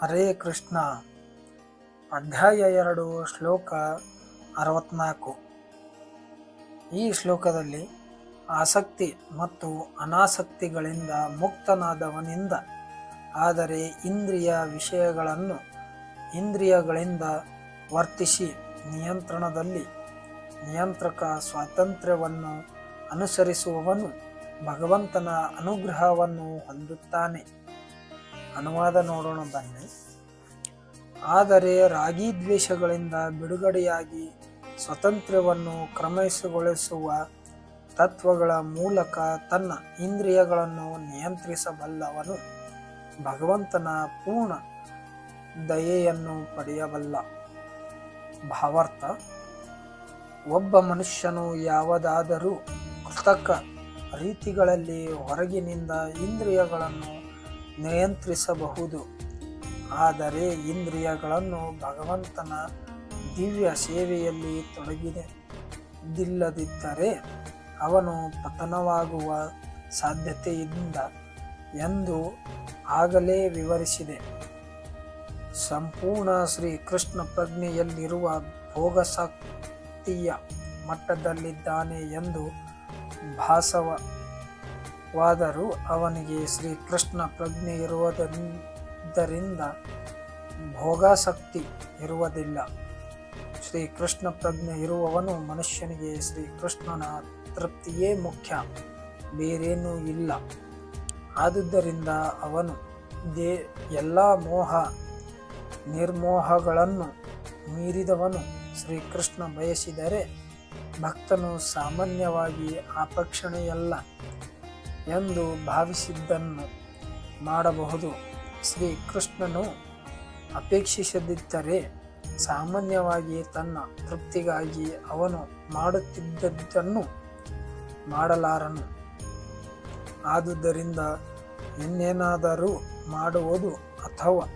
ಹರೇ ಕೃಷ್ಣ. ಅಧ್ಯಾಯ 2 ಶ್ಲೋಕ 64. ಈ ಶ್ಲೋಕದಲ್ಲಿ ಆಸಕ್ತಿ ಮತ್ತು ಅನಾಸಕ್ತಿಗಳಿಂದ ಮುಕ್ತನಾದವನಿಂದ, ಆದರೆ ಇಂದ್ರಿಯ ವಿಷಯಗಳನ್ನು ಇಂದ್ರಿಯಗಳಿಂದ ವರ್ತಿಸಿ ನಿಯಂತ್ರಣದಲ್ಲಿ ನಿಯಂತ್ರಕ ಸ್ವಾತಂತ್ರ್ಯವನ್ನು ಅನುಸರಿಸುವವನು ಭಗವಂತನ ಅನುಗ್ರಹವನ್ನು ಹೊಂದುತ್ತಾನೆ. ಅನುವಾದ ನೋಡೋಣ ಬನ್ನಿ. ಆದರೆ ರಾಗದ್ವೇಷಗಳಿಂದ ಬಿಡುಗಡೆಯಾಗಿ ಸ್ವಾತಂತ್ರ್ಯವನ್ನು ಕ್ರಮಗೊಳಿಸುವ ತತ್ವಗಳ ಮೂಲಕ ತನ್ನ ಇಂದ್ರಿಯಗಳನ್ನು ನಿಯಂತ್ರಿಸಬಲ್ಲವನು ಭಗವಂತನ ಪೂರ್ಣ ದಯೆಯನ್ನು ಪಡೆಯಬಲ್ಲ. ಭಾವಾರ್ಥ: ಒಬ್ಬ ಮನುಷ್ಯನು ಯಾವುದಾದರೂ ಕೃತಕ ರೀತಿಗಳಲ್ಲಿ ಹೊರಗಿನಿಂದ ಇಂದ್ರಿಯಗಳನ್ನು ನಿಯಂತ್ರಿಸಬಹುದು. ಆದರೆ ಇಂದ್ರಿಯಗಳನ್ನು ಭಗವಂತನ ದಿವ್ಯ ಸೇವೆಯಲ್ಲಿ ತೊಡಗಿದಿಲ್ಲದಿದ್ದರೆ ಅವನು ಪತನವಾಗುವ ಸಾಧ್ಯತೆಯಿದೆ ಎಂದು ಆಗಲೇ ವಿವರಿಸಿದೆ. ಸಂಪೂರ್ಣ ಶ್ರೀಕೃಷ್ಣ ಪ್ರಜ್ಞೆಯಲ್ಲಿರುವ ಭೋಗಾಸಕ್ತಿಯ ಮಟ್ಟದಲ್ಲಿದ್ದಾನೆ ಎಂದು ಭಾಸವಾದರೂ ಅವನಿಗೆ ಶ್ರೀಕೃಷ್ಣ ಪ್ರಜ್ಞೆ ಇರುವುದರಿಂದ ಭೋಗಾಸಕ್ತಿ ಇರುವುದಿಲ್ಲ. ಶ್ರೀಕೃಷ್ಣ ಪ್ರಜ್ಞೆ ಇರುವವನು ಮನುಷ್ಯನಿಗೆ ಶ್ರೀಕೃಷ್ಣನ ತೃಪ್ತಿಯೇ ಮುಖ್ಯ, ಬೇರೇನೂ ಇಲ್ಲ. ಆದುದರಿಂದ ಅವನು ಎಲ್ಲ ಮೋಹ ನಿರ್ಮೋಹಗಳನ್ನು ಮೀರಿದವನು. ಶ್ರೀಕೃಷ್ಣ ಬಯಸಿದರೆ ಭಕ್ತನು ಸಾಮಾನ್ಯವಾಗಿ ಅಪೇಕ್ಷಣೆಯಲ್ಲ ಎಂದು ಭಾವಿಸಿದ್ದನ್ನು ಮಾಡಬಹುದು. ಶ್ರೀಕೃಷ್ಣನು ಅಪೇಕ್ಷಿಸದಿದ್ದರೆ ಸಾಮಾನ್ಯವಾಗಿ ತನ್ನ ತೃಪ್ತಿಗಾಗಿ ಅವನು ಮಾಡುತ್ತಿದ್ದದ್ದನ್ನು ಮಾಡಲಾರನು. ಆದುದರಿಂದ ಇನ್ನೇನಾದರೂ ಮಾಡುವುದು ಅಥವಾ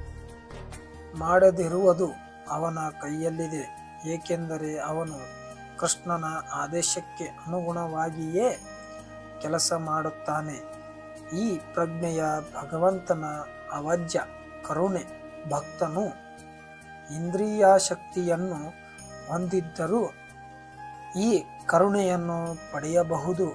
ಮಾಡದಿರುವುದು ಅವನ ಕೈಯಲ್ಲಿದೆ, ಏಕೆಂದರೆ ಅವನು ಕೃಷ್ಣನ ಆದೇಶಕ್ಕೆ ಅನುಗುಣವಾಗಿಯೇ ಕೆಲಸ ಮಾಡುತ್ತಾನೆ. ಈ ಪ್ರಜ್ಞೆಯ ಭಗವಂತನ ಅವಾಚ್ಯ ಕರುಣೆ. ಭಕ್ತನು ಇಂದ್ರಿಯಾಸಕ್ತಿಯನ್ನು ಹೊಂದಿದ್ದರೂ ಈ ಕರುಣೆಯನ್ನು ಪಡೆಯಬಹುದು.